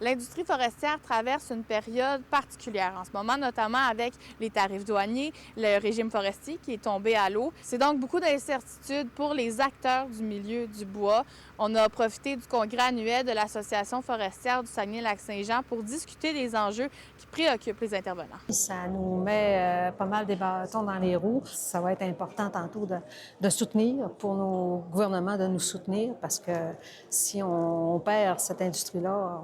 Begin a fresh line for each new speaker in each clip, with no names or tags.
L'industrie forestière traverse une période particulière en ce moment, notamment avec les tarifs douaniers, le régime forestier qui est tombé à l'eau. C'est donc beaucoup d'incertitudes pour les acteurs du milieu du bois. On a profité du congrès annuel de l'Association forestière du Saguenay-Lac-Saint-Jean pour discuter des enjeux qui préoccupent les intervenants.
Ça nous met pas mal des bâtons dans les roues. Ça va être important tantôt de soutenir, pour nos gouvernements de nous soutenir, parce que si on perd cette industrie-là,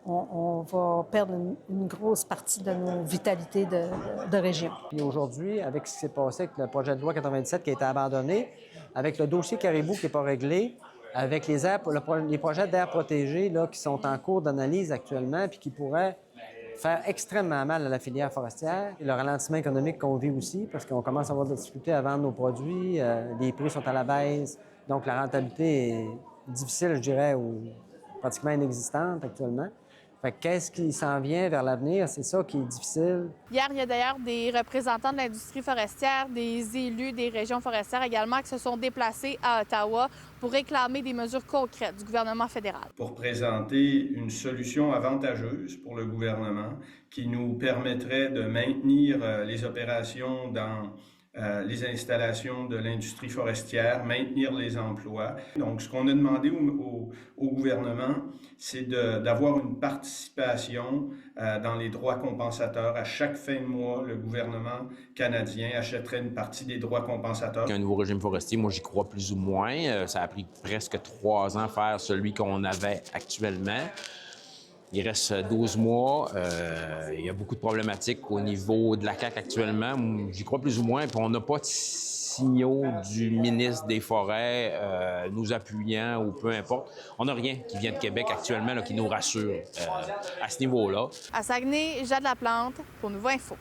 on va perdre une grosse partie de nos vitalités de région.
Puis aujourd'hui, avec ce qui s'est passé avec le projet de loi 97 qui a été abandonné, avec le dossier Caribou qui n'est pas réglé, avec les projets d'aires protégées là, qui sont en cours d'analyse actuellement puis qui pourraient faire extrêmement mal à la filière forestière. Et le ralentissement économique qu'on vit aussi, parce qu'on commence à avoir des difficultés à vendre nos produits, les prix sont à la baisse, donc la rentabilité est difficile, je dirais, ou pratiquement inexistante actuellement. Fait que qu'est-ce qui s'en vient vers l'avenir? C'est ça qui est difficile.
Hier, il y a d'ailleurs des représentants de l'industrie forestière, des élus des régions forestières également qui se sont déplacés à Ottawa pour réclamer des mesures concrètes du gouvernement fédéral.
Pour présenter une solution avantageuse pour le gouvernement qui nous permettrait de maintenir les opérations dans les installations de l'industrie forestière, maintenir les emplois. Donc, ce qu'on a demandé au gouvernement, c'est d'avoir une participation dans les droits compensateurs. À chaque fin de mois, le gouvernement canadien achèterait une partie des droits compensateurs.
Un nouveau régime forestier, moi, j'y crois plus ou moins. Ça a pris presque 3 ans à faire celui qu'on avait actuellement. Il reste 12 mois. Il y a beaucoup de problématiques au niveau de la CAQ actuellement. J'y crois plus ou moins. Puis on n'a pas de signaux du ministre des Forêts nous appuyant ou peu importe. On n'a rien qui vient de Québec actuellement là, qui nous rassure à ce niveau-là.
À Saguenay, Jade Laplante pour Nouveau Info.